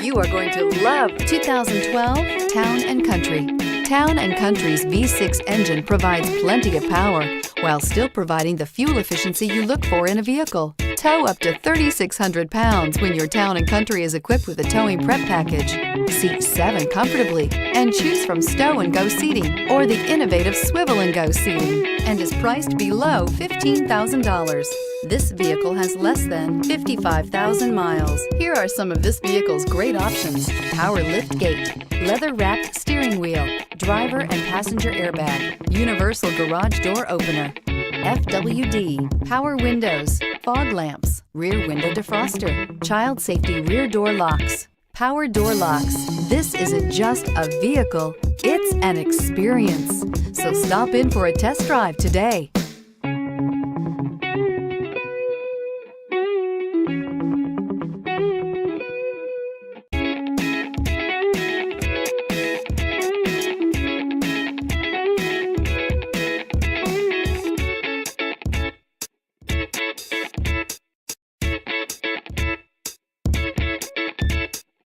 You are going to love 2012 Town & Country. Town & Country's V6 engine provides plenty of power while still providing the fuel efficiency you look for in a vehicle. Tow up to 3,600 pounds when your Town & Country is equipped with a towing prep package. Seat 7 comfortably and choose from stow and go seating or the innovative swivel and go seating, and is priced below $15,000. This vehicle has less than 55,000 miles. Here are some of this vehicle's great options: power lift gate, leather-wrapped steering wheel, driver and passenger airbag, universal garage door opener, FWD, power windows, fog lamps, rear window defroster, child safety rear door locks, power door locks. This isn't just a vehicle, it's an experience. So stop in for a test drive today.